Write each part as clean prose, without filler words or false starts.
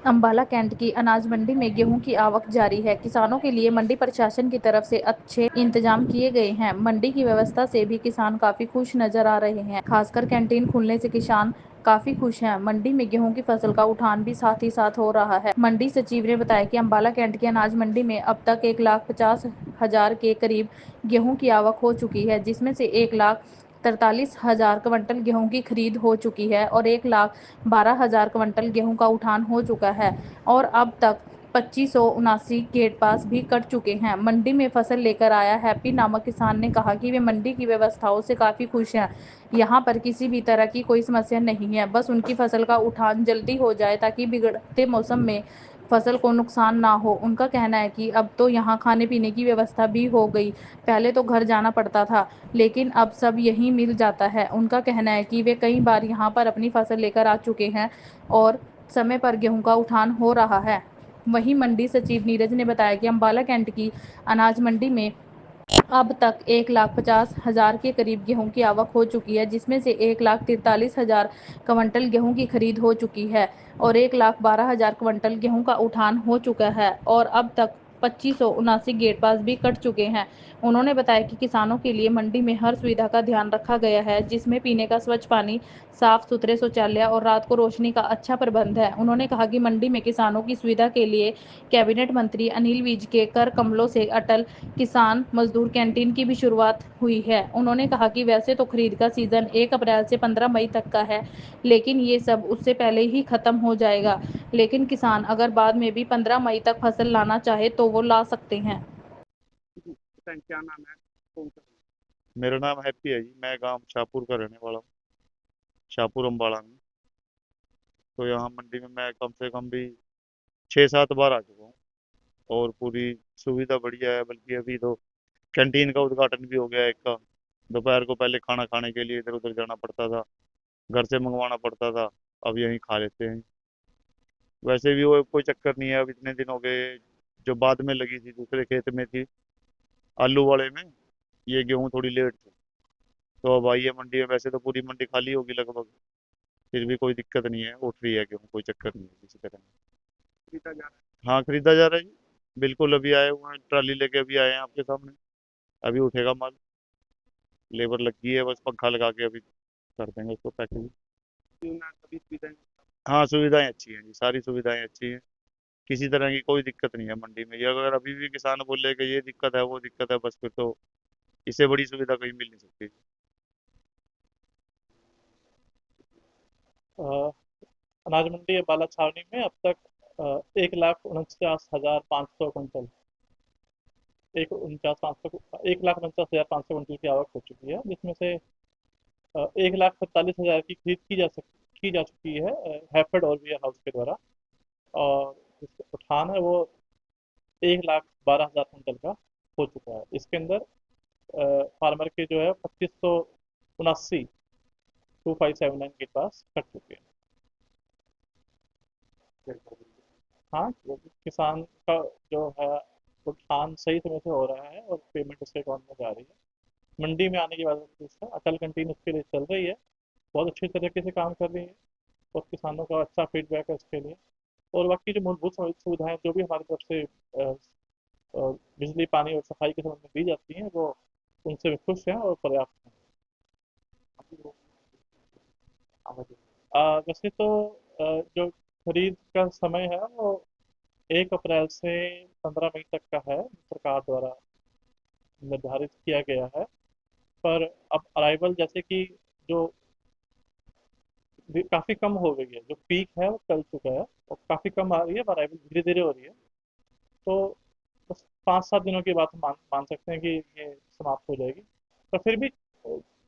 Ambala cantt की अनाज मंडी में गेहूं की आवक जारी है। किसानों के लिए मंडी प्रशासन की तरफ से अच्छे इंतजाम किए गए हैं। मंडी की व्यवस्था से भी किसान काफी खुश नजर आ रहे हैं। खासकर कैंटीन खुलने से किसान काफी खुश हैं। मंडी में गेहूं की फसल का उठान भी साथ ही साथ हो रहा है। मंडी सचिव ने बताया कि अंबाला कैंट की अनाज मंडी में अब तक 1,50,000 के करीब गेहूं की आवक हो चुकी है, जिसमें से 1,43,000 क्विंटल गेहूं की खरीद हो चुकी है और 1,12,000 क्विंटल गेहूं का उठान हो चुका है और अब तक 2579 गेट पास भी कट चुके हैं। मंडी में फसल लेकर आया हैप्पी नामक किसान ने कहा कि वे मंडी की व्यवस्थाओं से काफी खुश हैं। यहाँ पर किसी भी तरह की कोई समस्या नहीं है, बस उनकी फसल का उठान जल्दी हो जाए ताकि बिगड़ते मौसम में फसल को नुकसान ना हो। उनका कहना है कि अब तो यहाँ खाने पीने की व्यवस्था भी हो गई, पहले तो घर जाना पड़ता था, लेकिन अब सब यहीं मिल जाता है। उनका कहना है कि वे कई बार यहाँ पर अपनी फसल लेकर आ चुके हैं और समय पर गेहूं का उठान हो रहा है। वहीं मंडी सचिव नीरज ने बताया कि अंबाला कैंट की अनाज मंडी में अब तक 1,50,000 के करीब गेहूं की आवक हो चुकी है, जिसमें से 1,43,000 क्विंटल गेहूं की खरीद हो चुकी है और 1,12,000 क्विंटल गेहूं का उठान हो चुका है और अब तक 2579 गेट पास भी कट चुके हैं। उन्होंने बताया कि किसानों के लिए मंडी में हर सुविधा का ध्यान रखा गया है, जिसमें पीने का स्वच्छ पानी, साफ सुथरे शौचालय और रात को रोशनी का अच्छा प्रबंध है। उन्होंने कहा कि मंडी में किसानों की सुविधा के लिए कैबिनेट मंत्री अनिल विज के कर कमलों से अटल किसान मजदूर कैंटीन की भी शुरुआत हुई है। उन्होंने कहा कि वैसे तो खरीद का सीजन 1 अप्रैल से 15 मई तक का है, लेकिन ये सब उससे पहले ही खत्म हो जाएगा। लेकिन किसान अगर बाद में भी 15 मई तक फसल लाना चाहे तो वो ला सकते हैं। क्या नाम है? कौन सा? मेरा नाम हैप्पी है जी। मैं गांव शाहपुर का रहने वाला हूँ। शाहपुर अम्बाड़ा में। तो यहाँ मंडी में मैं कम से कम भी 6-7 बार आ चुका हूँ। और पूरी सुविधा बढ़िया है। बल्कि अभी तो कैंटीन का उद्घाटन भी हो गया है एक का। दोपहर को पहले खाना खाने के लिए इधर उधर जाना पड़ता था, घर से मंगवाना पड़ता था। अब यहीं खा लेते हैं। वैसे भी वो कोई चक्कर नहीं है। अब इतने दिन हो गए, जो बाद में लगी थी दूसरे खेत में थी, आलू वाले में, ये गेहूं थोड़ी लेट थी। तो अब आई है मंडी में। वैसे तो पूरी मंडी खाली होगी लगभग, फिर भी कोई दिक्कत नहीं है, उठ रही है गेहूं, कोई चक्कर नहीं है किसी तरह। खरीदा जा रहा है? हाँ, खरीदा जा रहा है जी। बिल्कुल, अभी आए हुए हैं, ट्राली लेके अभी आए हैं आपके सामने। अभी उठेगा माल। लेबर लगी है, बस पंखा लगा के अभी कर देंगे उसको पैकिंग। सभी सुविधाएं? हाँ, सुविधाएं अच्छी हैं जी, सारी सुविधाएं अच्छी हैं। किसी तरह की कोई दिक्कत नहीं है मंडी में। ये अगर अभी भी किसान बोले कि ये दिक्कत है वो दिक्कत है, बस फिर तो इससे बड़ी सुविधा कहीं मिल नहीं सकती। अ, अनाज मंडी अम्बाला छावनी में अब तक 1,49,500 कुंटल, 1,49,500 कुंटल की आवक हो चुकी है, जिसमें से 1,45,000 की खरीद की जा चुकी है हैफेड और वेयर हाउस के द्वारा। और जिसका उठान है वो 1,12,000 कुंटल का हो चुका है। इसके अंदर फार्मर के जो है 2579 2579 के पास कट चुके हैं। हाँ, वो भी किसान का जो है भुगतान सही समय से हो रहा है और पेमेंट उसके अकाउंट में जा रही है। मंडी में आने की वजह से अटल कंटीन उसके लिए चल रही है, बहुत अच्छी तरीके से काम कर रही है और किसानों का अच्छा फीडबैक है उसके लिए। और बाकी जो मूलभूत सुविधाएं जो भी हमारी तरफ से बिजली पानी और सफाई के संबंध में दी जाती हैं, वो उनसे भी खुश हैं और पर्याप्त हैं। वैसे तो जो खरीद का समय है वो 1 अप्रैल से 15 मई तक का है, सरकार द्वारा निर्धारित किया गया है। पर अब अराइवल जैसे कि जो काफी कम हो गई है, जो पीक है वो चल चुका है और काफी कम आ रही है, अराइवल धीरे धीरे हो रही है। तो बस 5-7 दिनों के बाद हम मान सकते हैं कि ये समाप्त हो जाएगी। पर फिर भी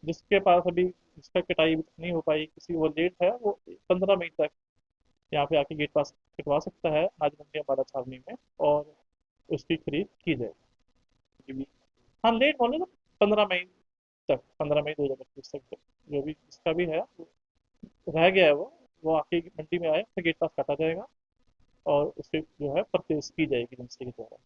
जिसके पास अभी जिसका कटाई नहीं हो पाई, किसी वो लेट है, वो 15 मई तक यहाँ पे आके गेट पास कटवा सकता है आज मंडी अम्बाला छावनी में, और उसकी खरीद की जाएगी। हाँ, लेट बोले तो 15 मई तक, 15 मई 2025 तक जो भी जिसका भी है वो रह गया है, वो आके मंडी में आए तो गेट पास काटा जाएगा और उसकी जो है परचेज की जाएगी एजेंसी के द्वारा।